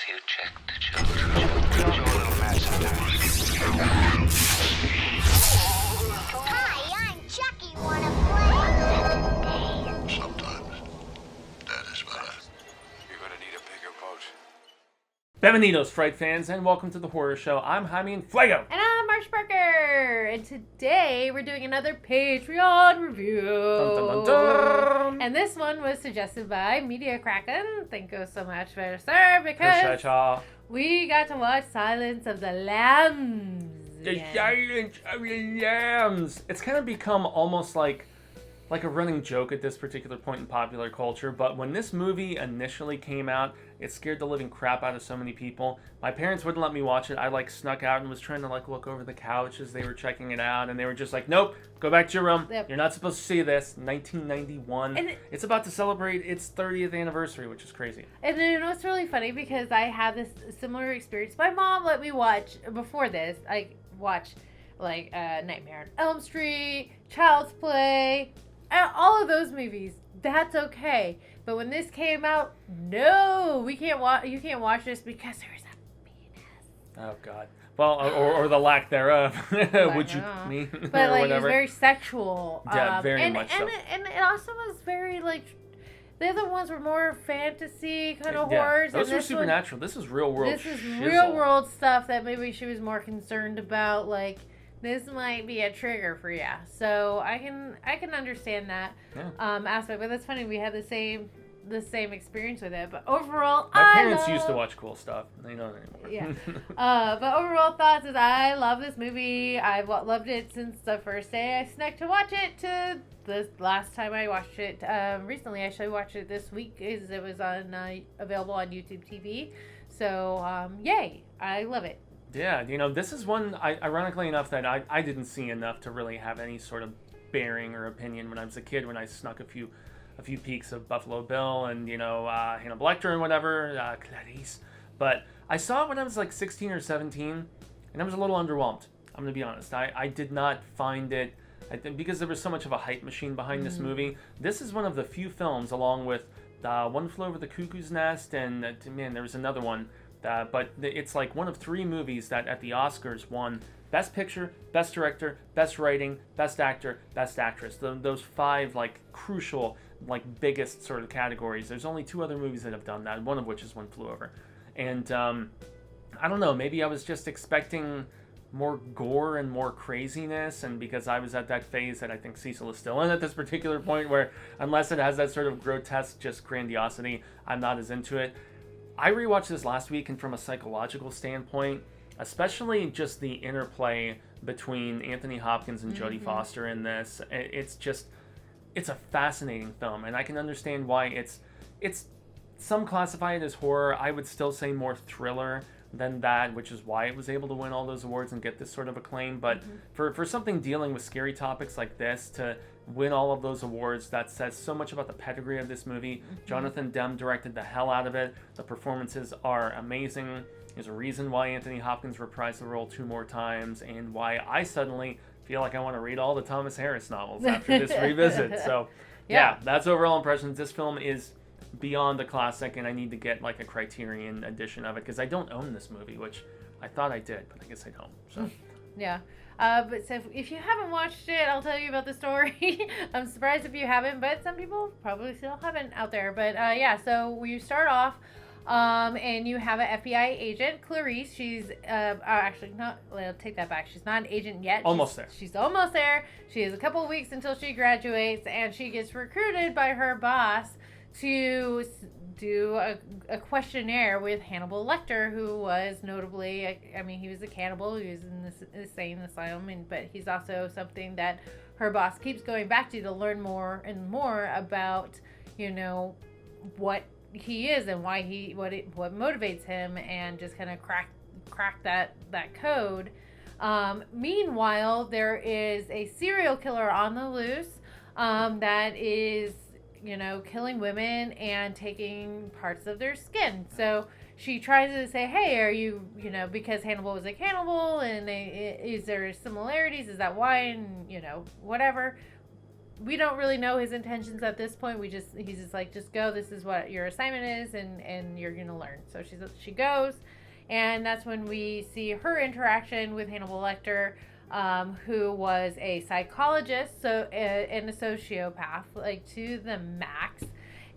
Have you checked the children? You're a little mad sometimes. Hi, I'm Chucky. Wanna play? Sometimes. That is better. You're gonna need a bigger boat. Bienvenidos, Fright fans, and welcome to the horror show. I'm Jaime and Fuego. And I'm Marsh Parker. And today we're doing another Patreon review. Dun, dun, dun, dun. And this one was suggested by Media Kraken. Thank you so much, fair sir, because we got to watch Silence of the Lambs. The Silence of the Lambs. It's kind of become almost like a running joke at this particular point in popular culture, but when this movie initially came out, it scared the living crap out of so many people. My parents wouldn't let me watch it. I snuck out and was trying to look over the couch as they were checking it out, and they were just like, nope, go back to your room. Yep. You're not supposed to see this. 1991. And it's about to celebrate its 30th anniversary, which is crazy. And you know, it's really funny because I had this similar experience. My mom let me watch, before this, I watched Nightmare on Elm Street, Child's Play, all of those movies. That's okay. But when this came out, no, we can't watch. You can't watch this because there is a penis. Oh God. Well, or the lack thereof. Would you mean? But or it whatever. was very sexual. Yeah, very much so. And it also was very the other ones were more fantasy kind of Yeah, horrors. those and were this supernatural. This is real world. This is shizzle. real world stuff that maybe she was more concerned about. This might be a trigger for you. So I can understand that aspect. But that's funny. We had the same experience with it. But overall, My parents used to watch cool stuff. They don't anymore. Yeah. But overall thoughts is I love this movie. I've loved it since the first day I snuck to watch it to the last time I watched it. Recently, I actually watched it this week because it was available on YouTube TV. So yay! I love it. Yeah, this is one, ironically enough, that I didn't see enough to really have any sort of bearing or opinion when I was a kid, when I snuck a few peeks of Buffalo Bill and, Hannibal Lecter and whatever, Clarice. But I saw it when I was 16 or 17, and I was a little underwhelmed. I'm going to be honest. I did not find it, because there was so much of a hype machine behind this movie. This is one of the few films, along with One Flew Over the Cuckoo's Nest, and, man, there was another one. But it's one of three movies that at the Oscars won Best Picture, Best Director, Best Writing, Best Actor, Best Actress. Those five crucial, biggest sort of categories. There's only two other movies that have done that, one of which is One Flew Over. And I don't know, maybe I was just expecting more gore and more craziness, and because I was at that phase that I think Cecil is still in at this particular point, where unless it has that sort of grotesque just grandiosity, I'm not as into it. I rewatched this last week, and from a psychological standpoint, especially just the interplay between Anthony Hopkins and Jodie Foster in this, it's a fascinating film, and I can understand why it's some classify it as horror. I would still say more thriller than that, which is why it was able to win all those awards and get this sort of acclaim. But for something dealing with scary topics like this to win all of those awards, that says so much about the pedigree of this movie. Jonathan Demme directed the hell out of it. The performances are amazing. There's a reason why Anthony Hopkins reprised the role 2 more times, and why I suddenly feel like I want to read all the Thomas Harris novels after this revisit. So yeah, that's overall impressions. This film is beyond a classic, and I need to get a Criterion edition of it, because I don't own this movie, which I thought I did, but I guess I don't. So yeah. But so if you haven't watched it, I'll tell you about the story. I'm surprised if you haven't, but some people probably still haven't out there. But so we start off, and you have an FBI agent, Clarice. She's actually not. I'll take that back. She's not an agent yet. She's almost there. She has a couple of weeks until she graduates, and she gets recruited by her boss to do a questionnaire with Hannibal Lecter, who was notably, he was a cannibal. He was in this insane asylum, but he's also something that her boss keeps going back to learn more and more about, what he is and why what motivates him, and just kind of crack that code. Meanwhile, there is a serial killer on the loose that is killing women and taking parts of their skin. So she tries to say, hey, are you, because Hannibal was a cannibal, and is there similarities? Is that why? And, whatever. we don't really know his intentions at this point. He's just like, just go. This is what your assignment is, and you're gonna learn. So she goes, and that's when we see her interaction with Hannibal Lecter, who was a psychologist, and a sociopath, like to the max.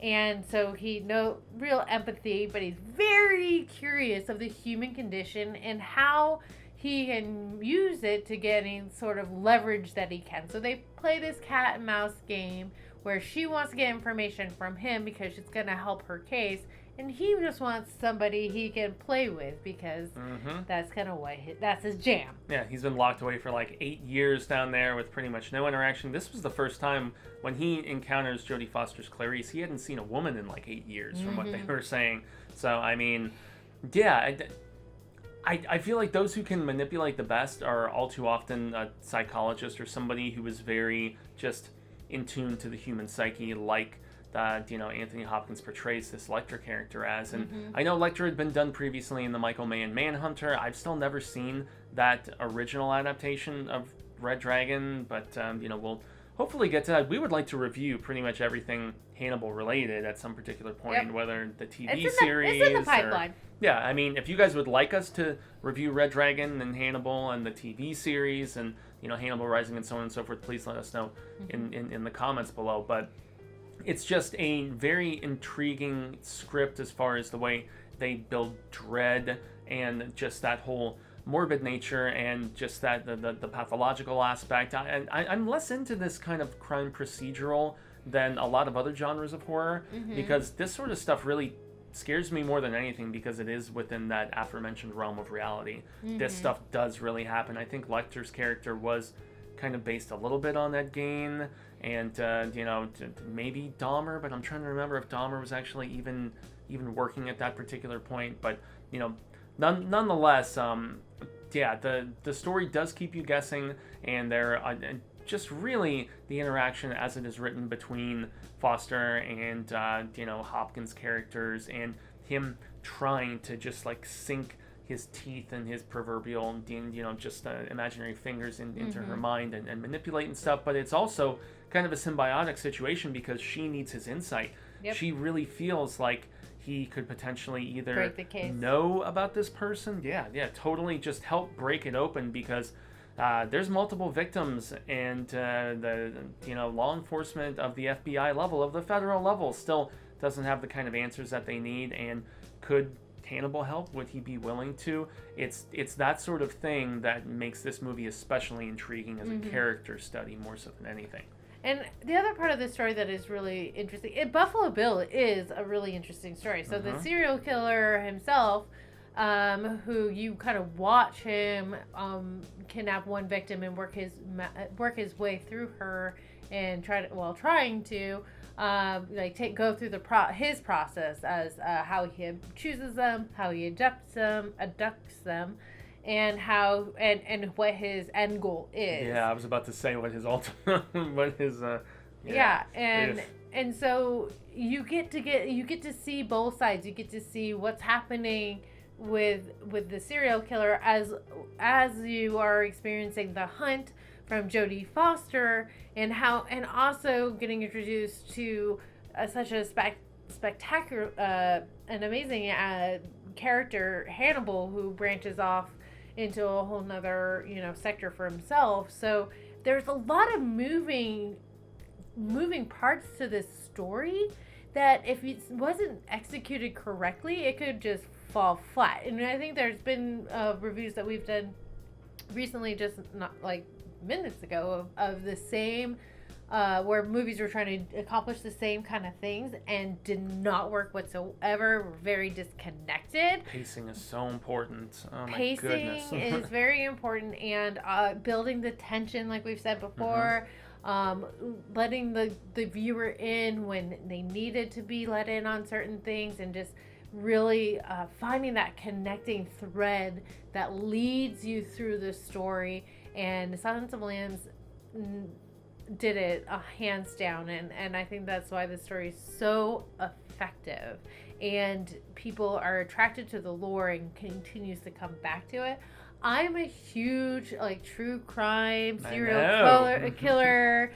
And so he no real empathy, but he's very curious of the human condition and how he can use it to get any sort of leverage that he can. So they play this cat and mouse game where she wants to get information from him because it's going to help her case. And he just wants somebody he can play with because that's kind of that's his jam. Yeah, he's been locked away for like 8 years down there with pretty much no interaction. This was the first time when he encounters Jodie Foster's Clarice, he hadn't seen a woman in like 8 years from what they were saying. So, I mean, yeah, I feel like those who can manipulate the best are all too often a psychologist or somebody who is very just in tune to the human psyche, like that, Anthony Hopkins portrays this Lecter character as. And I know Lecter had been done previously in the Michael Mann Manhunter. I've still never seen that original adaptation of Red Dragon, but, we'll hopefully get to that. We would like to review pretty much everything Hannibal related at some particular point, whether the TV series it's in the pipeline. Yeah, I mean, if you guys would like us to review Red Dragon and Hannibal and the TV series and, Hannibal Rising and so on and so forth, please let us know in the comments below. But it's just a very intriguing script as far as the way they build dread and just that whole morbid nature and just that the pathological aspect. I'm less into this kind of crime procedural than a lot of other genres of horror because this sort of stuff really scares me more than anything because it is within that aforementioned realm of reality. This stuff does really happen. I think Lecter's character was kind of based a little bit on that game, and maybe Dahmer, but I'm trying to remember if Dahmer was actually even working at that particular point. But nonetheless, the story does keep you guessing, and there just really the interaction as it is written between Foster and Hopkins characters, and him trying to just like sink his teeth and his proverbial imaginary fingers into her mind and manipulate and stuff. But it's also kind of a symbiotic situation because she needs his insight. She really feels like he could potentially either break the case, know about this person, totally just help break it open because there's multiple victims, and the law enforcement of the FBI level, of the federal level, still doesn't have the kind of answers that they need. And could Hannibal help? Would he be willing to? It's that sort of thing that makes this movie especially intriguing as a character study more so than anything. And the other part of the story that is really interesting, Buffalo Bill is a really interesting story. So the serial killer himself, who you kind of watch him kidnap one victim and work his way through her and trying to go through his process as how he chooses them, how he abducts them, and how and what his end goal is. Yeah, I was about to say what his ultimate, and so you get to see both sides. You get to see what's happening with the serial killer as you are experiencing the hunt from Jodie Foster, and also getting introduced to such a spectacular and amazing character, Hannibal, who branches off into a whole nother sector for himself. So there's a lot of moving parts to this story that if it wasn't executed correctly, it could just fall flat. And I think there's been reviews that we've done recently, just not like minutes ago, of the same where movies were trying to accomplish the same kind of things and did not work whatsoever. Were very disconnected. Pacing is so important. Oh my Pacing goodness. is very important, and building the tension, like we've said before. Letting the viewer in when they needed to be let in on certain things, and just really finding that connecting thread that leads you through the story. And Silence of the Lambs did it hands down, and I think that's why the story is so effective, and people are attracted to the lore and continues to come back to it. I'm a huge true crime serial killer.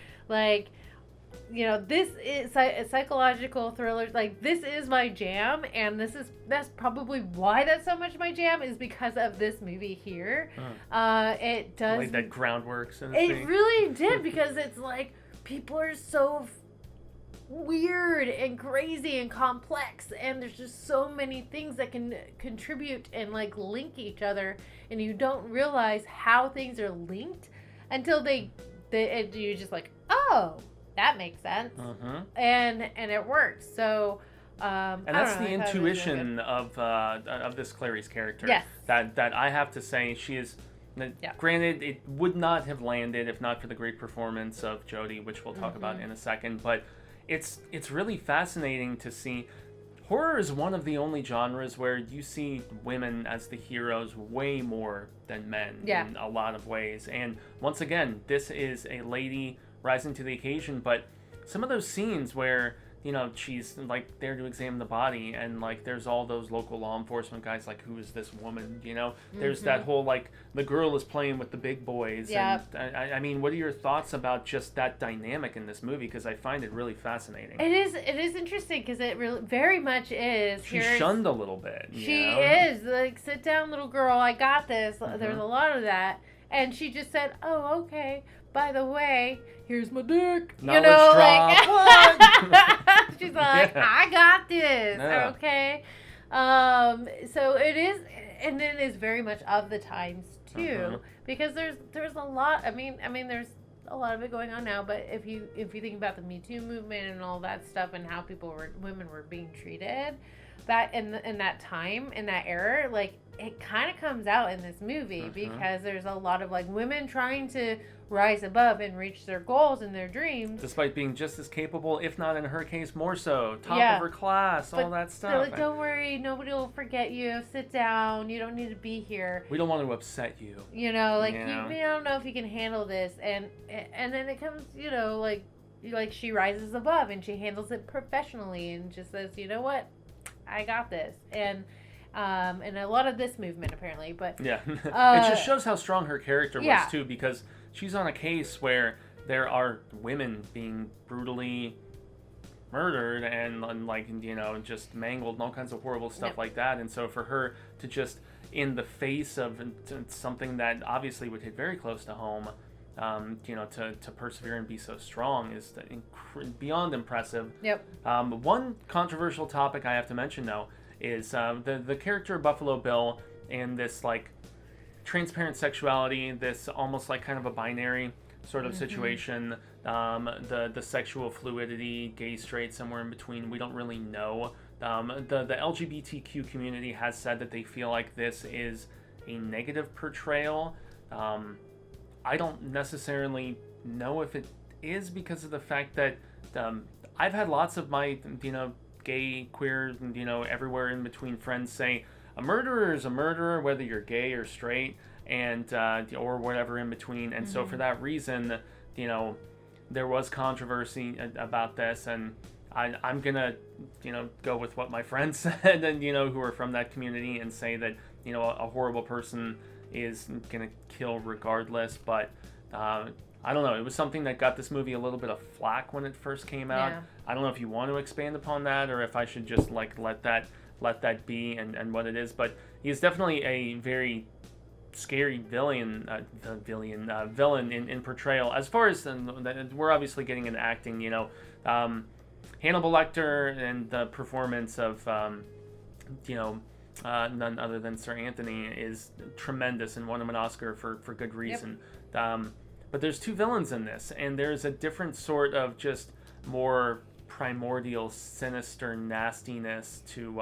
you know, this is a psychological thriller. Like, this is my jam, and that's probably why that's so much my jam, is because of this movie here. It does like that groundwork. So it really did, because it's like people are so weird and crazy and complex, and there's just so many things that can contribute and like link each other, and you don't realize how things are linked until you're just like, oh, that makes sense. And it works. So and that's the intuition of this Clarice character. Yes. That I have to say, she is. Granted, it would not have landed if not for the great performance of Jodie, which we'll talk about in a second. But it's really fascinating to see. Horror is one of the only genres where you see women as the heroes way more than men in a lot of ways. And once again, this is a lady rising to the occasion, but some of those scenes where, you know, she's like there to examine the body, and like there's all those local law enforcement guys like, who is this woman, you know? There's that whole like the girl is playing with the big boys. And I mean, what are your thoughts about just that dynamic in this movie? Because I find it really fascinating. It is interesting, because it really very much is. She's shunned a little bit. She is like, sit down, little girl, I got this. There's a lot of that, and she just said, oh, okay, by the way, here's my dick. Knowledge you know, drop. like she's like, I got this. Yeah. Okay. So it is, and it is very much of the times too, because there's a lot. I mean, there's a lot of it going on now. But if you think about the Me Too movement and all that stuff, and how women were being treated, that in that time, in that era, like, it kind of comes out in this movie, because there's a lot of like women trying to rise above and reach their goals and their dreams, despite being just as capable, if not in her case more so, top of her class, all that stuff. They're like, don't worry, nobody will forget you. Sit down. You don't need to be here. We don't want to upset you. You know, like, I don't know if you can handle this, and then it comes, you know, like she rises above and she handles it professionally and just says, you know what, I got this, and a lot of this movement apparently, but it just shows how strong her character was too, because she's on a case where there are women being brutally murdered and like, you know, just mangled and all kinds of horrible stuff like that. And so for her to just, in the face of something that obviously would hit very close to home, you know, to persevere and be so strong is beyond impressive. One controversial topic I have to mention though is the character of Buffalo Bill and this like transparent sexuality, this almost like kind of a binary sort of situation, the sexual fluidity, gay, straight, somewhere in between, we don't really know. The LGBTQ community has said that they feel like this is a negative portrayal. I don't necessarily know if it is, because of the fact that I've had lots of my, you know, gay, queer, you know, everywhere in between friends say a murderer is a murderer, whether you're gay or straight, and or whatever in between. And so for that reason, you know, there was controversy about this, and I'm gonna, you know, go with what my friends said, and, you know, who are from that community, and say that, you know, a horrible person is gonna kill regardless. But I don't know, it was something that got this movie a little bit of flack when it first came out. I don't know if you want to expand upon that, or if I should just like let that be and what it is. But he's definitely a very scary villain in portrayal. As far as we're obviously getting into acting, you know, Hannibal Lecter and the performance of you know, none other than Sir Anthony is tremendous and won him an Oscar for good reason. But there's two villains in this, and there's a different sort of just more primordial, sinister nastiness to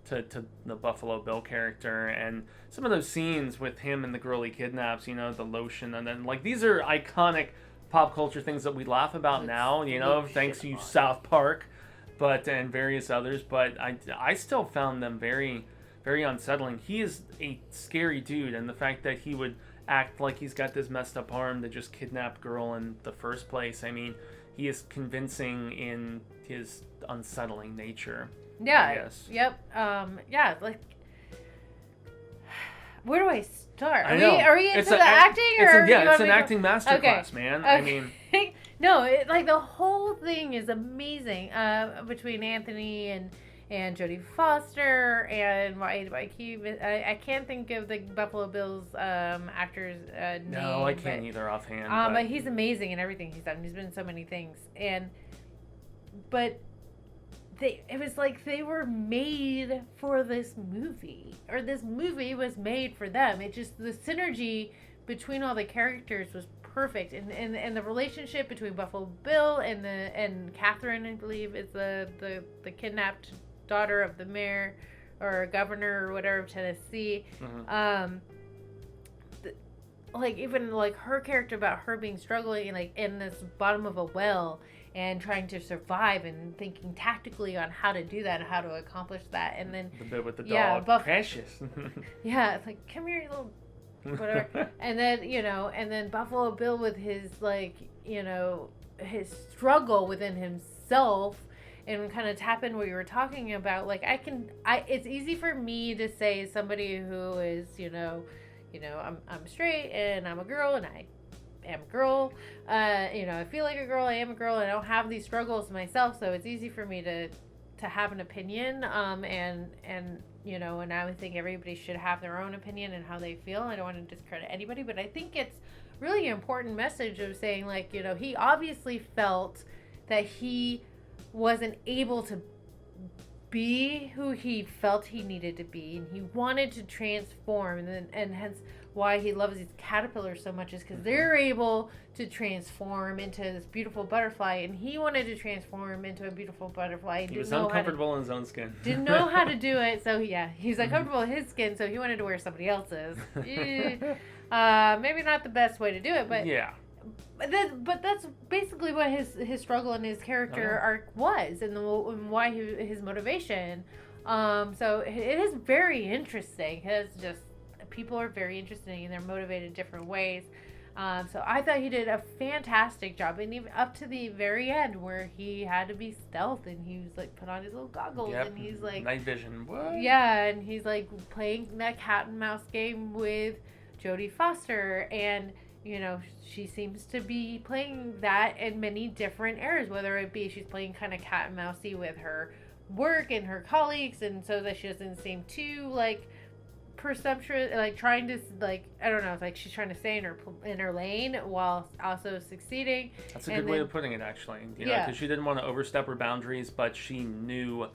the Buffalo Bill character. And some of those scenes with him and the girl he kidnaps, you know, the lotion, and then like, these are iconic pop culture things that we laugh about now, you know, thanks to South Park, and various others. But I still found them very, very unsettling. He is a scary dude, and the fact that he would act like he's got this messed up arm to just kidnap girl in the first place, I mean, he is convincing in his unsettling nature. Yes. Like, where do I start? I know. Are we into the acting? It's an acting masterclass, man. Okay. I mean, No, like the whole thing is amazing. Between Anthony and Jodie Foster and I can't think of the Buffalo Bills actor's name. No, I can't either offhand. But he's amazing in everything he's done. He's been in so many things, but it was like they were made for this movie, or this movie was made for them. It just, the synergy between all the characters was perfect, and the relationship between Buffalo Bill and Catherine, I believe, is the kidnapped daughter of the mayor or governor or whatever of Tennessee. Mm-hmm. Like, even like her character, about her being struggling like in this bottom of a well and trying to survive and thinking tactically on how to do that and how to accomplish that. And then the bit with the dog, Precious. Yeah, it's like, come here, you little whatever. And then Buffalo Bill with his, like, his struggle within himself, and kind of tap in what you were talking about. Like, it's easy for me to say, somebody who is, I'm straight and I'm a girl and I am a girl. I feel like a girl, I am a girl, and I don't have these struggles myself, so it's easy for me to have an opinion. And I would think everybody should have their own opinion and how they feel. I don't want to discredit anybody, but I think it's really an important message of saying, like, he obviously felt that he wasn't able to be who he felt he needed to be, and he wanted to transform, and hence why he loves these caterpillars so much, is because they're able to transform into this beautiful butterfly, and he wanted to transform into a beautiful butterfly. He was uncomfortable in his own skin. Didn't know how to do it, so yeah, he's uncomfortable in his skin, so he wanted to wear somebody else's. Maybe not the best way to do it, but yeah. But that's basically what his struggle and his character arc was, and why his motivation. So it is very interesting. It's just, people are very interesting and they're motivated different ways. So I thought he did a fantastic job, and even up to the very end where he had to be stealth and he was like put on his little goggles, and he's like night vision. What? Yeah, and he's like playing that cat and mouse game with Jodie Foster, and she seems to be playing that in many different areas, whether it be she's playing kind of cat and mousey with her work and her colleagues, and so that she doesn't seem too, like, presumptuous, like trying to, like, I don't know, like she's trying to stay in her lane while also succeeding. That's a good way of putting it, actually. Because she didn't want to overstep her boundaries, but she knew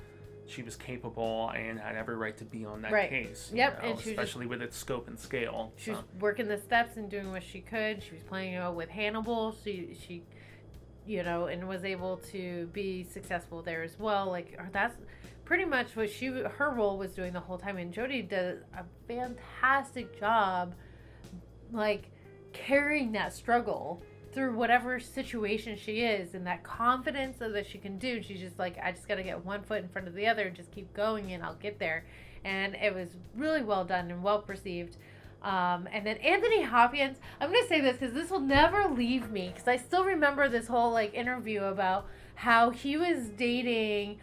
she was capable and had every right to be on that case. Yep, and especially with its scope and scale. She was working the steps and doing what she could. She was playing with Hannibal. She and was able to be successful there as well. Like, that's pretty much what her role was doing the whole time. And Jodie does a fantastic job, like, carrying that struggle through whatever situation she is, and that confidence that she can do. She's just like, I just got to get one foot in front of the other and just keep going, and I'll get there. And it was really well done and well perceived. And then Anthony Hopkins, I'm going to say this because this will never leave me, because I still remember this whole, like, interview about how he was dating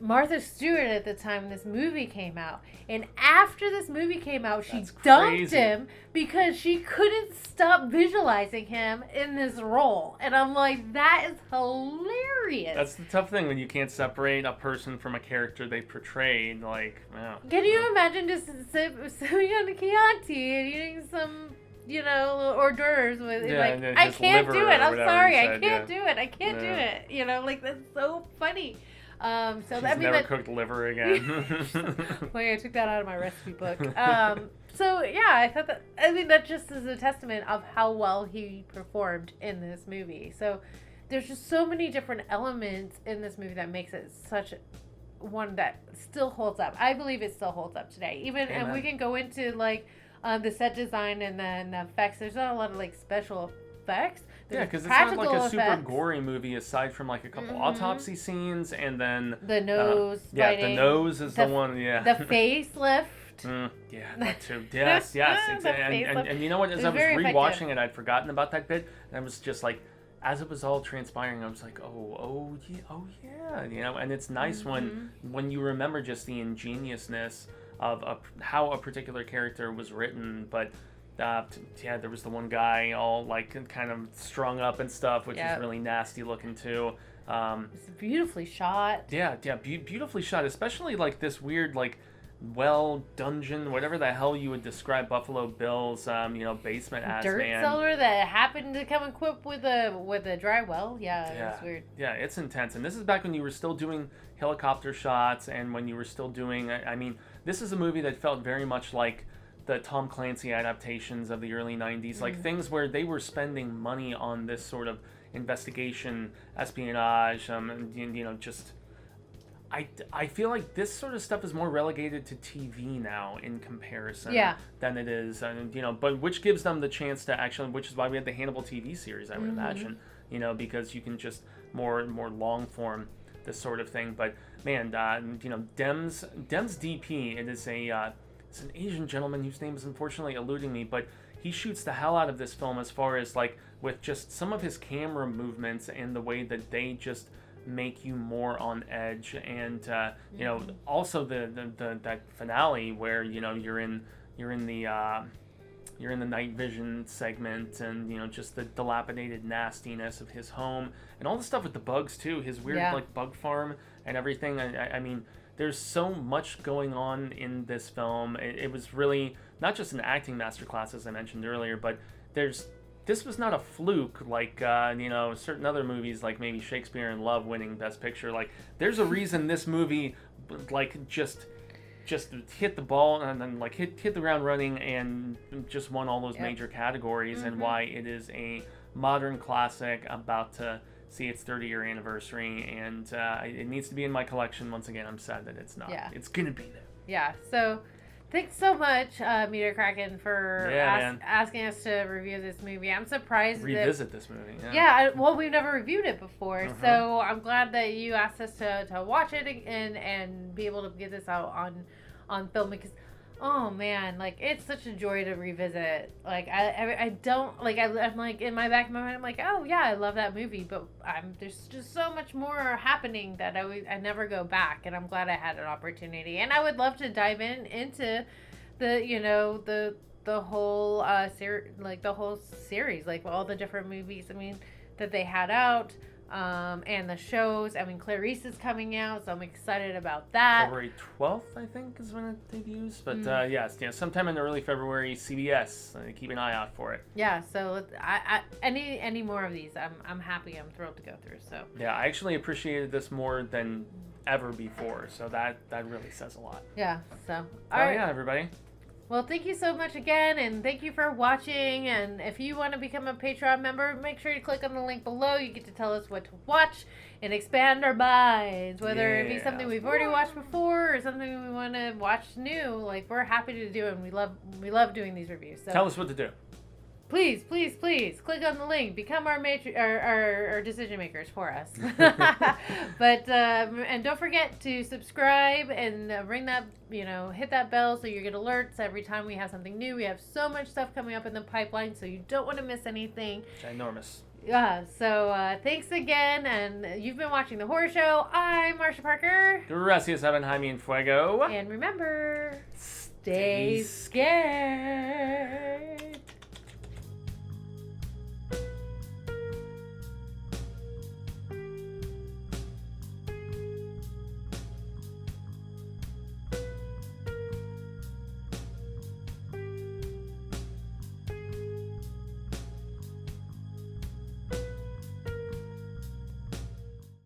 Martha Stewart at the time this movie came out. And after this movie came out, she dumped him because she couldn't stop visualizing him in this role. And I'm like, that is hilarious. That's the tough thing when you can't separate a person from a character they portrayed. Like, wow. Can you imagine just sitting on a Chianti and eating some, little hors d'oeuvres with, I can't do it. I'm sorry. I can't do it. I can't do it. Like, that's so funny. She's never cooked liver again. Like, I took that out of my recipe book. So yeah, I thought that just is a testament of how well he performed in this movie. So there's just so many different elements in this movie that makes it such one that still holds up. I believe it still holds up today. And we can go into, like, the set design and then the effects. There's not a lot of, like, special effects. Yeah, because it's not like a super gory movie, aside from, like, a couple autopsy scenes, and then the nose biting. The nose is the one. Yeah, the facelift. Yeah, that too. Yes, and you know what? As I was rewatching it, I'd forgotten about that bit, and I was just like, as it was all transpiring, I was like, oh yeah, and it's nice when you remember just the ingeniousness of how a particular character was written, but Yeah, there was the one guy all like kind of strung up and stuff, which Yep. is really nasty looking too. It's beautifully shot. Yeah, beautifully shot, especially like this weird like dungeon, whatever the hell you would describe Buffalo Bill's basement as, Dirt man. cellar that happened to come equipped with a dry well. Yeah, it's weird. Yeah, it's intense. And this is back when you were still doing helicopter shots and when you were still doing, I mean, this is a movie that felt very much like the Tom Clancy adaptations of the early 90s, like things where they were spending money on this sort of investigation, espionage, and just... I feel like this sort of stuff is more relegated to TV now in comparison than it is, but which gives them the chance to actually, which is why we had the Hannibal TV series, I would imagine, because you can just more long form this sort of thing. But man, Dem's DP, it is it's an Asian gentleman whose name is unfortunately eluding me, but he shoots the hell out of this film as far as like with just some of his camera movements and the way that they just make you more on edge, and also the that finale where you're in the night vision segment, and just the dilapidated nastiness of his home and all the stuff with the bugs too, his weird like bug farm and everything. I mean, there's so much going on in this film. It was really not just an acting masterclass, as I mentioned earlier, but this was not a fluke like certain other movies like maybe Shakespeare in Love winning Best Picture. Like, there's a reason this movie like just hit the ball and then like hit the ground running and just won all those major categories, and why it is a modern classic about to see its 30-year anniversary, and it needs to be in my collection. Once again, I'm sad that it's not. It's gonna be there. Yeah, so thanks so much, Meter Kraken, for asking us to review this movie. I'm surprised revisit this movie. Well, we've never reviewed it before, so I'm glad that you asked us to watch it and be able to get this out on film, because oh man, like, it's such a joy to revisit. Like, I don't like, I'm like, in my back of my mind, I'm like, oh yeah, I love that movie, but there's just so much more happening that I never go back, and I'm glad I had an opportunity, and I would love to dive into the whole series, like all the different movies, I mean, that they had out. And the shows. I mean, Clarice is coming out, so I'm excited about that. February 12th, I think, is when it debuts. But yes, sometime in early February, CBS. Keep an eye out for it. Yeah. So any more of these, I'm happy. I'm thrilled to go through. So yeah, I actually appreciated this more than ever before. So that really says a lot. Yeah. So all right. Yeah, everybody. Well, thank you so much again, and thank you for watching. And if you want to become a Patreon member, make sure you click on the link below. You get to tell us what to watch and expand our minds, whether it be something we've already watched before or something we want to watch new. Like, we're happy to do, and we love doing these reviews. So tell us what to do. Please click on the link. Become our decision makers for us. But and don't forget to subscribe and ring that, hit that bell so you get alerts every time we have something new. We have so much stuff coming up in the pipeline, so you don't want to miss anything. Ginormous. Yeah. So thanks again, and you've been watching The Horror Show. I'm Marcia Parker. Gracias, Jaime and Fuego. And remember, stay scared.